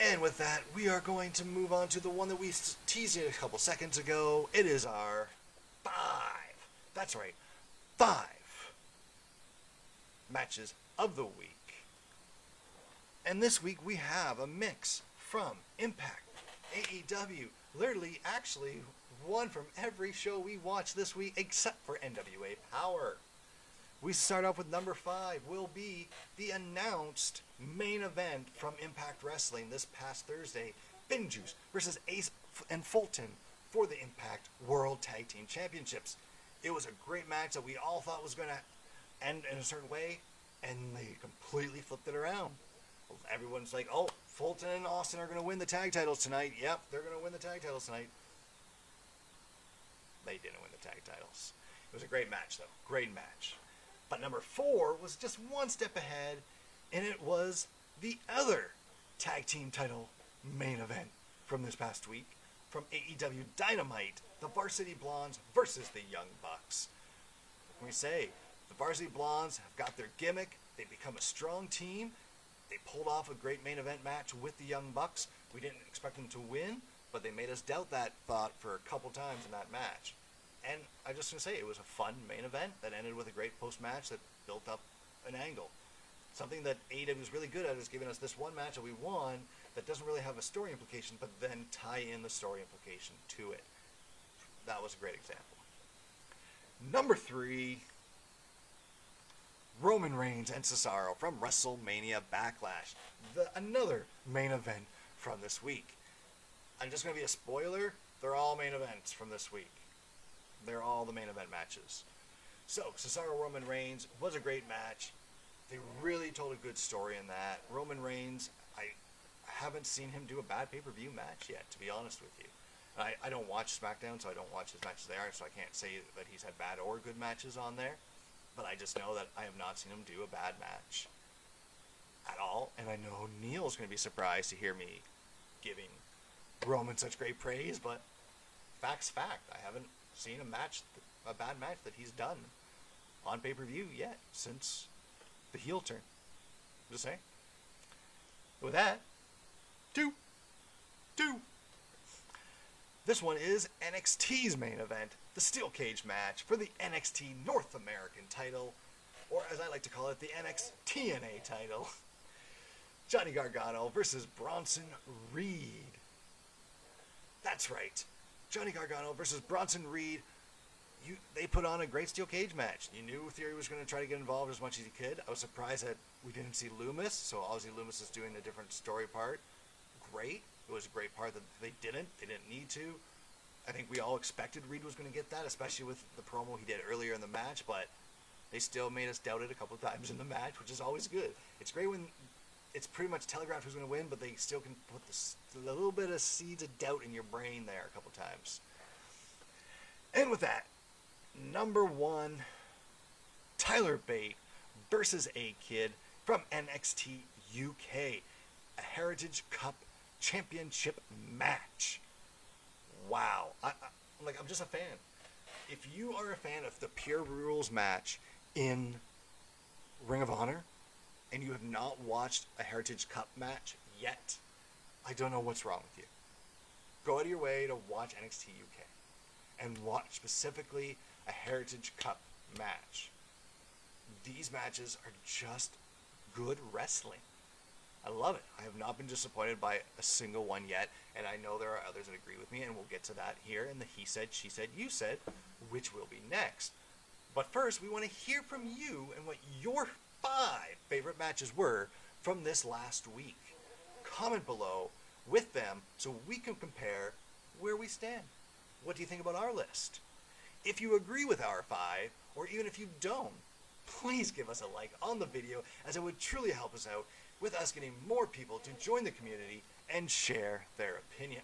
And with that, we are going to move on to the one that we teased you a couple seconds ago. It is our five. That's right, five matches of the week. And this week we have a mix from Impact, AEW, literally, actually, one from every show we watch this week except for NWA Power. We start off with number 5, will be the announced main event from Impact Wrestling this past Thursday. Finn Juice versus Ace and Fulton for the Impact World Tag Team Championships. It was a great match that we all thought was going to end in a certain way, and they completely flipped it around. Everyone's like, oh, Fulton and Austin are going to win the tag titles tonight. Yep, they're going to win the tag titles tonight. They didn't win the tag titles. It was a great match, though. Great match. But number 4 was just one step ahead, and it was the other tag team title main event from this past week. From AEW Dynamite, the Varsity Blondes versus the Young Bucks. What can we say? The Varsity Blondes have got their gimmick. They've become a strong team. They pulled off a great main event match with the Young Bucks. We didn't expect them to win, but they made us doubt that thought for a couple times in that match. And I just want to say, it was a fun main event that ended with a great post-match that built up an angle. Something that AEW is really good at is giving us this one match that we won that doesn't really have a story implication, but then tie in the story implication to it. That was a great example. Number 3, Roman Reigns and Cesaro from WrestleMania Backlash. Another main event from this week. I'm just going to be a spoiler. They're all main events from this week. They're all the main event matches. So, Cesaro Roman Reigns was a great match. They really told a good story in that. Roman Reigns, I haven't seen him do a bad pay-per-view match yet, to be honest with you. I don't watch SmackDown, so I don't watch his matches there, so I can't say that he's had bad or good matches on there. But I just know that I have not seen him do a bad match at all. And I know Neil's going to be surprised to hear me giving Roman such great praise, but fact's fact. I haven't seen a bad match that he's done on pay-per-view yet since the heel turn. Just saying. With that, two. This one is NXT's main event, the Steel Cage match for the NXT North American title, or as I like to call it, the NXTNA title. Johnny Gargano versus Bronson Reed. That's right. Johnny Gargano versus Bronson Reed. They put on a great steel cage match. You knew Theory was going to try to get involved as much as he could. I was surprised that we didn't see Loomis, so obviously Loomis is doing a different story part. Great. It was a great part that they didn't. They didn't need to. I think we all expected Reed was going to get that, especially with the promo he did earlier in the match, but they still made us doubt it a couple of times in the match, which is always good. It's great when it's pretty much telegraphed who's going to win, but they still can put a little bit of seeds of doubt in your brain there a couple times. And with that, number 1, Tyler Bate versus A-Kid from NXT UK, a Heritage Cup Championship match. Wow. I'm just a fan. If you are a fan of the Pure Rules match in Ring of Honor, and you have not watched a Heritage Cup match yet, I don't know what's wrong with you. Go out of your way to watch NXT UK and watch specifically a Heritage Cup match. These matches are just good wrestling. I love it. I have not been disappointed by a single one yet, and I know there are others that agree with me, and we'll get to that here in the He Said, She Said, You Said, which will be next. But first, we want to hear from you and what your 5 favorite matches were from this last week. Comment below with them so we can compare where we stand. What do you think about our list? If you agree with our 5, or even if you don't, please give us a like on the video, as it would truly help us out with us getting more people to join the community and share their opinion.